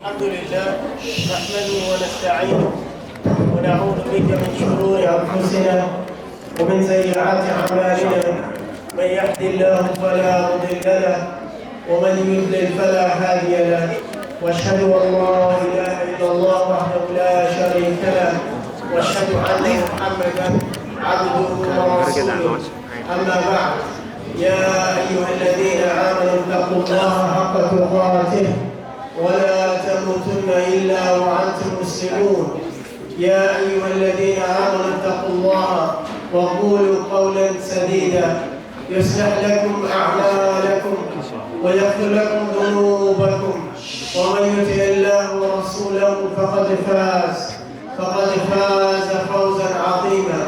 الحمد لله نحمده ونستعينه ونعوذ بك من شرور انفسنا ومن سيئات اعمالنا من يهد الله فلا مضل له ومن يضلل فلا هادي له واشهد ان لا اله الا الله وحده لا شريك له واشهد ان محمدا عبده ورسوله اما بعد يا ايها الذين امنوا اتقوا الله حق تقاته ولا تموتن إلا وأنتم مسلمون يا أيها الذين آمنوا اتقوا الله وقولوا قولا سديدا يصلح لكم أعمالكم ويغفر لكم ذنوبكم ومن يطع الله ورسوله فقد فاز فوزا عظيما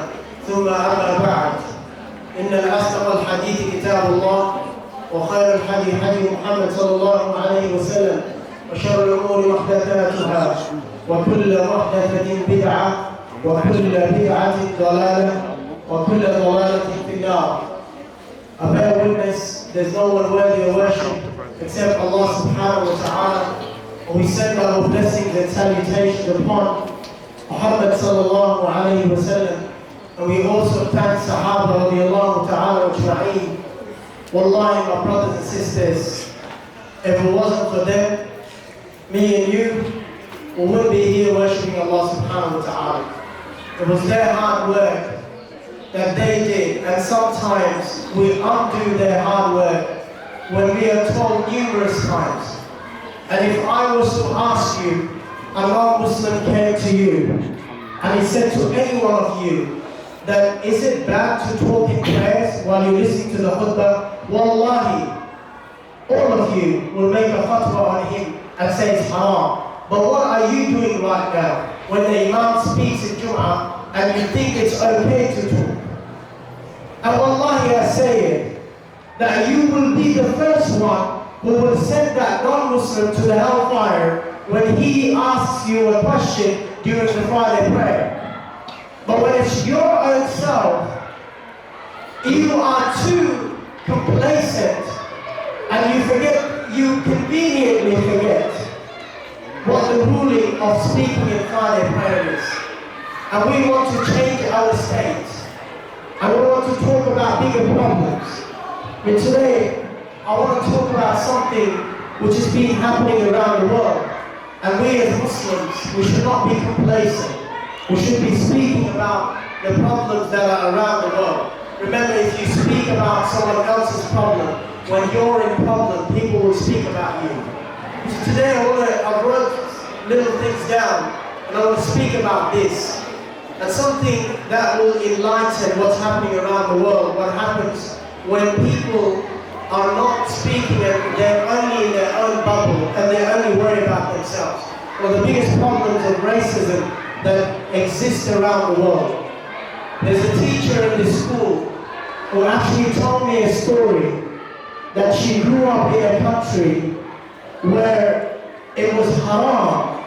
ثم أما بعد إن أصدق الحديث كتاب الله وخير الحديث حديث محمد صلى الله عليه وسلم وشر الأمور محدثاتها وكل محدثة بدعة وكل بدعة ضلالة وكل ضلالة في النار. I bear witness there's no one worthy of worship except Allah subhanahu wa ta'ala. And we send our blessings and salutations upon Muhammad sallallahu alayhi wa sallam. And we also thank Sahaba radiallahu ta'ala ajma'een. Wallahi, my brothers and sisters, if it wasn't for them, me and you, we wouldn't be here worshipping Allah subhanahu wa ta'ala. It was their hard work that they did, and sometimes we undo their hard work when we are told numerous times. And if I was to ask you, a non-Muslim came to you, and he said to any one of you, that is it bad to talk in prayers while you're listening to the khutbah? Wallahi, all of you will make a fatwa on him and say it's haram. But what are you doing right now when the Imam speaks in Jum'ah and you think it's okay to talk? And wallahi, I say it, that you will be the first one who will send that non-Muslim to the hellfire when he asks you a question during the Friday prayer. But when it's your own self, you are too complacent and you conveniently forget what the ruling of speaking in Friday prayer is. And we want to change our state. And we want to talk about bigger problems. But today, I want to talk about something which has been happening around the world. And we as Muslims, we should not be complacent. We should be speaking about the problems that are around the world. Remember, if you speak about someone else's problem, when you're in problem, people will speak about you. So today I wrote little things down, and I want to speak about this. And something that will enlighten what's happening around the world, what happens when people are not speaking and they're only in their own bubble and they only worry about themselves. One of the biggest problems of racism that exists around the world. There's a teacher in this school who actually told me a story that she grew up in a country where it was haram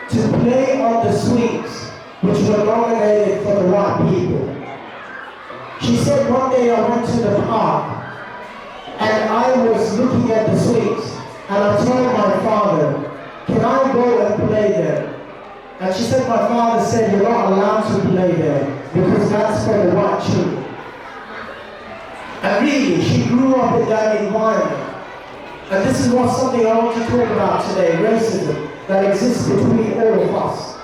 to play on the swings which were nominated for the white people. She said one day I went to the park and I was looking at the swings and I told my father, can I go and play there? And she said my father said you're not allowed to play there because that's for the white children. And really, she grew up in that environment. And this is something I want to talk about today, racism that exists between all of us.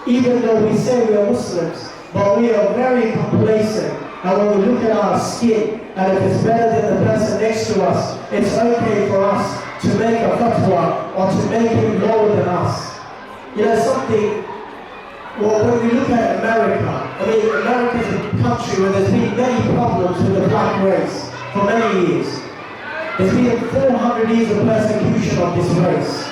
Even though we say we are Muslims, but we are very complacent. And when we look at our skin, and if it's better than the person next to us, it's okay for us to make a fatwa or to make him lower than us. You know something, well, when we look at America, America is a country where there's been many problems with the black race for many years. There's been 400 years of persecution of this race.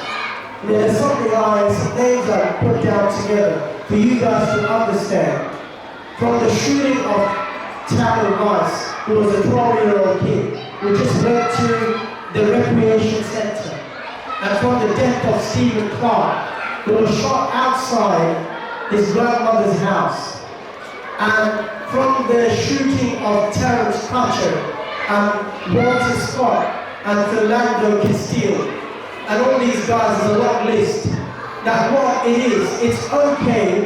There's some names I put down together for you guys to understand. From the shooting of Tamil Rice, who was a 12-year-old kid, who just went to the recreation center. And from the death of Stephen Clark, who was shot outside his grandmother's house. And from the shooting of Terrence Crutcher and Walter Scott and Philando Castile. And all these guys, is a long list. that what it is, it's okay.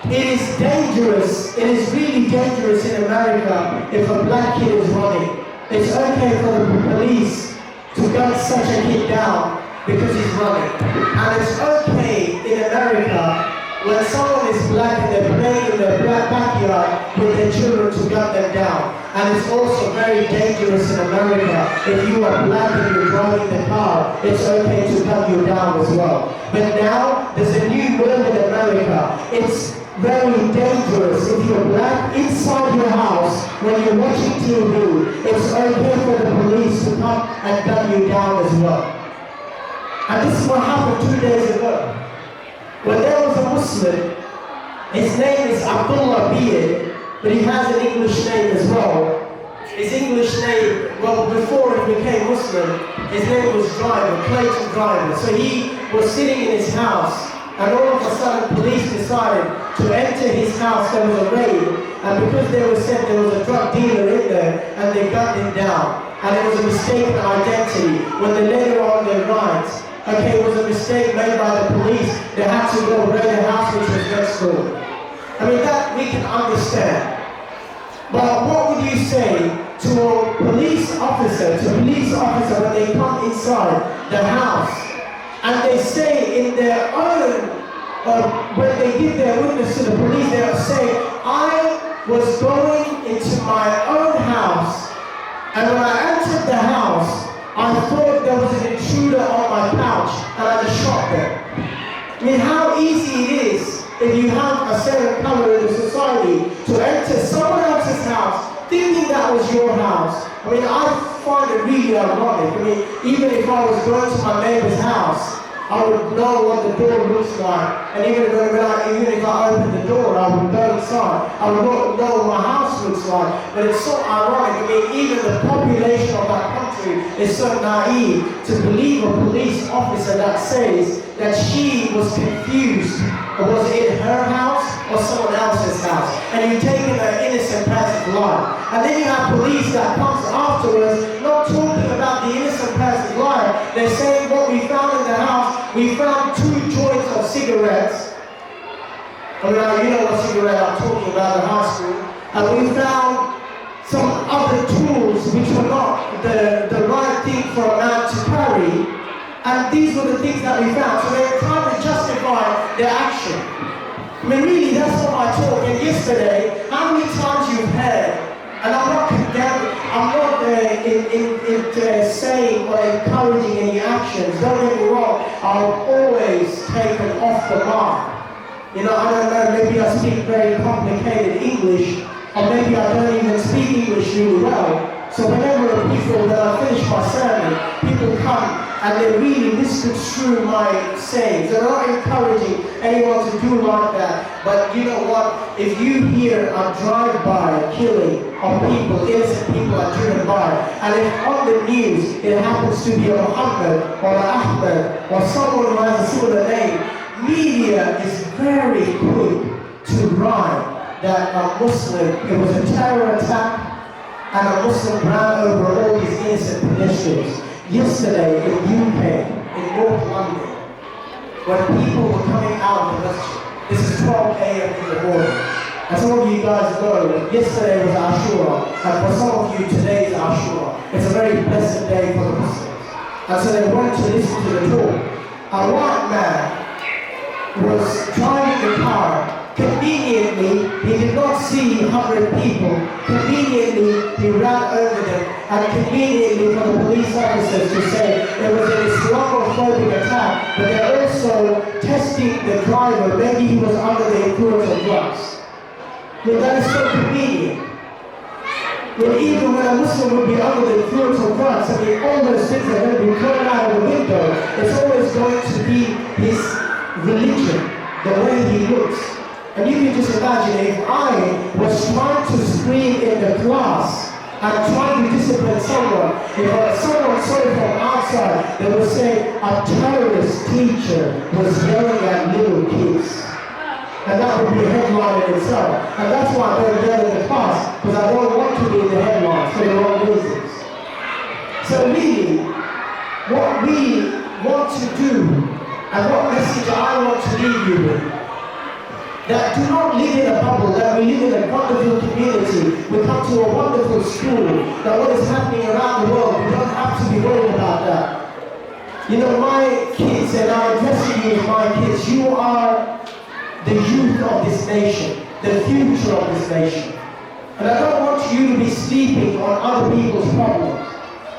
It is dangerous. It is really dangerous in America if a black kid is running. It's okay for the police to gun such a kid down because he's running. And it's okay in America when someone is black and they're playing in their black backyard with their children to gun them down. And it's also very dangerous in America if you are black and you're driving the car, it's okay to gun you down as well. But now there's a new law in America. It's very dangerous if you're black inside your house when you're watching TV. It's okay for the police to come and gun you down as well. And this is what happened 2 days ago. When there was a Muslim, his name is Abdullah Beard, but he has an English name as well. His English name, well, before he became Muslim, his name was Clayton Driver. So he was sitting in his house, and all of a sudden police decided to enter his house. There was a raid, and because they were said there was a drug dealer in there, and they gunned him down. And it was a mistaken identity. When they later on they realized, okay, it was a mistake made by the police, they had to go raid the house which was next door. I mean, that we can understand. But what would you say to a police officer, when they come inside the house and they say in their own, when they give their witness to the police, they will say, I was going into my own house, and when I entered the house, I thought there was an intruder on my couch, and I just shot them. I mean, how easy it is if you have a certain color in the society to enter someone else's house thinking that was your house. I mean, I find it really ironic. I mean, even if I was going to my neighbor's house, I would know what the door looks like. And even if I opened the door, I would go inside. I would know what my house looks like. But it's so ironic. I mean, even the population of that country is so naive to believe a police officer that says that she was confused. Was it in her house or someone else's house? And you've taken an innocent person's life. And then you have police that comes afterwards not talking about the innocent person's life. They're saying what we found in the house. We found 2 joints of cigarettes. I mean, you know what cigarette I'm talking about in high school. And we found some other tools which were not the right thing for a man to carry. And these were the things that we found. So they were trying to justify their action. I mean, really, that's what I talk. And yesterday, how many times you've heard, and I'm not condemning, I'm not saying or encouraging any actions. Don't get me wrong, I'll always take it off the mark. You know, I don't know, maybe I speak very complicated English, or maybe I don't even speak English really well. So whenever when I finish my sermon, people come and they really misconstrue my sayings. They're not encouraging anyone to do like that. But you know what? If you hear a drive-by killing of people, innocent people are driven by, and if on the news it happens to be a Muhammad or an Ahmed or someone who has a similar name, media is very quick to write that a Muslim, it was a terror attack, and a Muslim ran over all these innocent pedestrians. Yesterday in UK, in North London, when people were coming out of the masjid, this is 12 a.m. in the morning. And some of you guys know that yesterday was Ashura, and for some of you today is Ashura. It's a very blessed day for the Muslims. And so they went to listen to the talk. A white man was driving the car. Conveniently, he did not see 100 people. Conveniently, he ran over them. And conveniently for the police officers to say it was an Islamophobic attack, but they're also testing the driver. Maybe he was under the influence of drugs. But that is so convenient. But even when a Muslim would be under the influence of drugs, I mean, all those things are going to be thrown out of the window. It's always going to be his religion, the way he looks. And you can just imagine if I was trying to scream in the class and trying to discipline someone, if someone saw it from outside, they would say a terrorist teacher was yelling at little kids. And that would be a headline in itself. And that's why I don't yell in the class, because I don't want to be in the headlines for the wrong reasons. So really, what we want to do, and what message I want to you with. That do not live in a bubble, that we live in a wonderful community. We come to a wonderful school, that what is happening around the world, we don't have to be worried about that. You know, my kids, and I'm addressing you as my kids, you are the youth of this nation, the future of this nation. And I don't want you to be sleeping on other people's problems.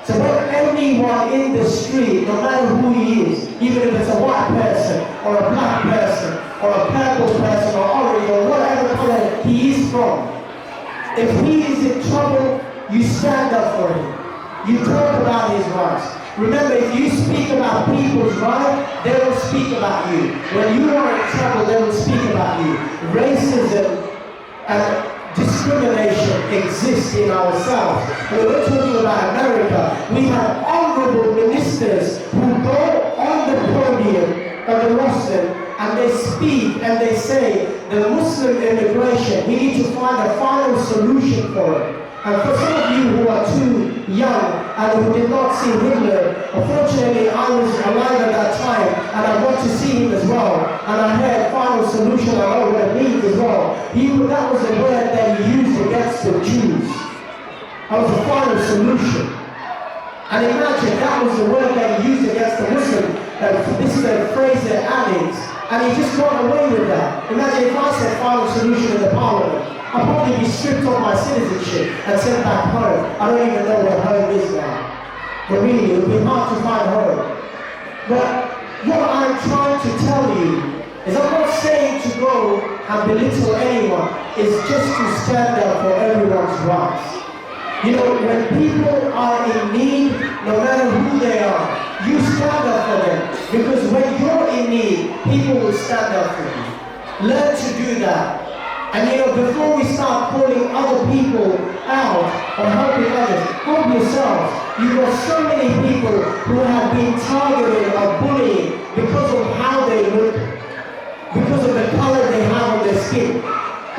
So when anyone in the street, no matter who he is, even if it's a white person, or a black person, or a purple person, or orange, or whatever color he is from, if he is in trouble, you stand up for him. You talk about his rights. Remember, if you speak about people's rights, they will speak about you. When you are in trouble, they will speak about you. Racism and discrimination exists in ourselves. When we're talking about America, we have honorable ministers who go on the podium of the Muslim and they speak and they say the Muslim immigration, we need to find a final solution for it. And for some of you who are too young and who did not see Hitler, unfortunately I was alive at that time and I got to see him as well. And I heard final solution, I know what it means as well. That was the word that he used against the Jews. That was the final solution. And imagine that was the word that he used against the Muslim. This is the phrase that addicts. And he just got away with that. Imagine if I said final solution in the parliament. I'll probably be stripped of my citizenship and sent back home. I don't even know where home is now. But really, it would be hard to find home. But what I'm trying to tell you is I'm not saying to go and belittle anyone. It's just to stand up for everyone's rights. You know, when people are in need, no matter who they are, you stand up for them. Because when you're in need, people will stand up for you. Learn to do that. And you know, before we start calling other people out or helping others, help yourselves. You've got so many people who have been targeted or bullied because of how they look, because of the color they have on their skin.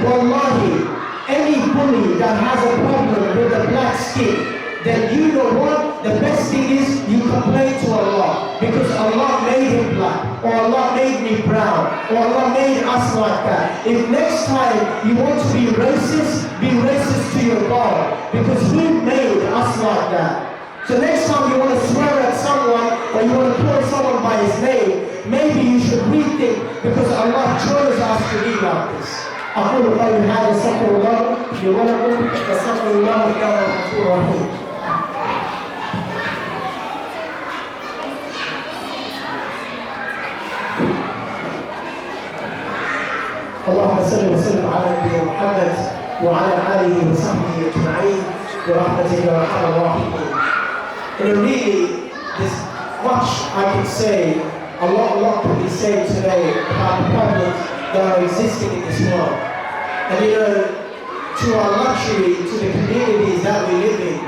Wallahi, any bully that has a problem with the black skin, then you know what? The best thing is you complain to Allah. Because Allah made him black, or Allah made me brown, or Allah made us like that. If next time you want to be racist to your God. Because He made us like that. So next time you want to swear at someone, or you want to call someone by his name, maybe you should rethink, because Allah chose us to be like this. أقول قولي هذا استغفر الله لي ولكم واستغفر الله إنه غفور رحيم. اللهم صل وسلم على نبينا محمد وعلى آله وصحبه أجمعين برحمتك يا أرحم الراحمين. And really, there's much I can say, a lot can be said today about the problems that are existing in this world. And you know, to our luxury, to the communities that we live in,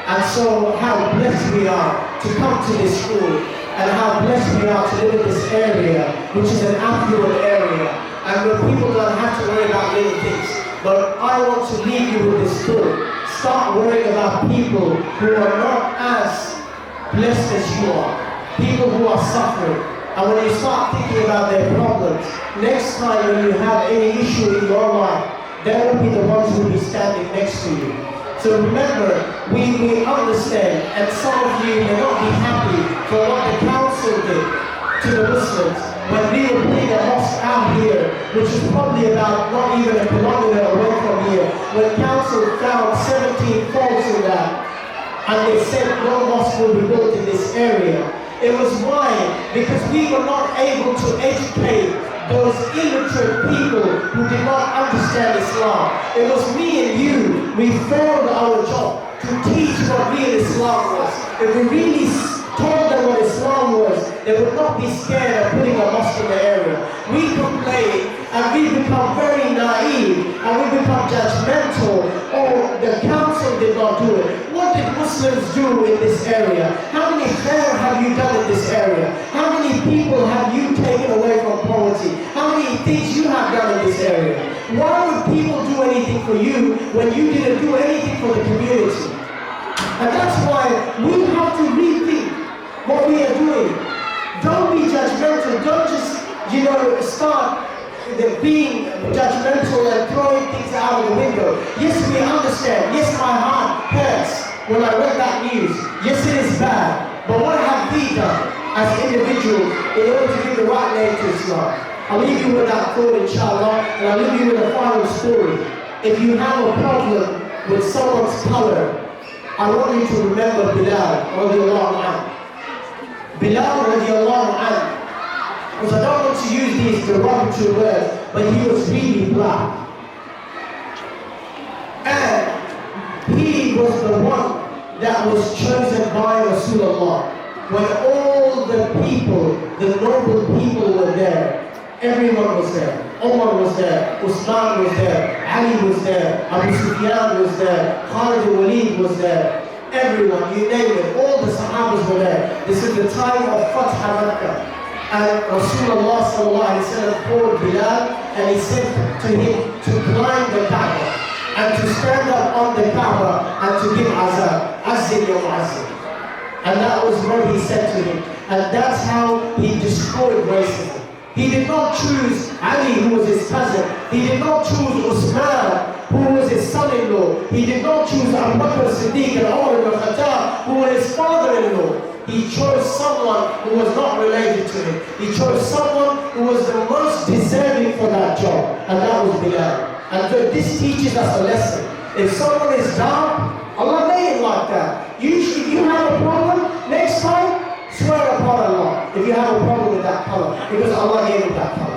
and so how blessed we are to come to this school, and how blessed we are to live in this area, which is an affluent area, and where people don't have to worry about little things. But I want to leave you with this thought. Start worrying about people who are not as blessed as you are, people who are suffering. And when you start thinking about their problems, next time when you have any issue in your life, they will be the ones who will be standing next to you. So remember, we understand, and some of you may not be happy for what the council did to the Muslims when we were putting a mosque out here, which is probably about not even a kilometer away from here, when council found 17 faults in that, and they said no mosque will be built in this area. It was why? Because we were not able to educate those illiterate people who did not understand Islam. It was me and you, we failed our job to teach what real Islam was. If we really told them what Islam was, they would not be scared of putting a mosque in the area. We complain and we become very naive and we become judgmental. Oh, the council did not do it. What did Muslims do in this area? How many fair have you done in this area? How many people have you taken away from poverty? How many things you have done in this area? Why would people do anything for you when you didn't do anything for the community? And that's why we have to rethink what we are doing. Don't be judgmental. Don't just start being judgmental and throwing things out of the window. Yes, we understand. Yes, my heart hurts when I read that news. Yes, it is bad. But what have we done as individuals in order to give the right name to Islam? I'll leave you with that thought, inshallah, and I'll leave you with a final story. If you have a problem with someone's color, I want you to remember Bilal radiallahu anhu. Bilal radiallahu anhu, because I don't want to use these derogatory words, but he was really black. And he was the one that was chosen by Rasulullah. When all the people, the noble people were there, everyone was there. Umar was there, Usman was there, Ali was there, Abu Sufyan was there, Khalid al-Walid was there. Everyone, you name it, all the Sahabas were there. This is the time of Fath Makkah. And Rasulullah sallallahu alayhi wa sallam called Bilal and he said to him to climb the Kaaba and to stand up on the Kaaba and to give azan, Azzin ya Mu'azzin. And that was what he said to him. And that's how he destroyed racism. He did not choose Ali, who was his cousin. He did not choose Usman, who was his son-in-law. He did not choose Abu Bakr Siddiq and Umar ibn Khattab, who was his father-in-law. He chose someone who was not related to him. He chose someone who was the most deserving for that job, and that was Bilal. And so this teaches us a lesson. If someone is dark, Allah made it like that. If you have a problem, next time, swear upon Allah if you have a problem with that color, because Allah gave him that color.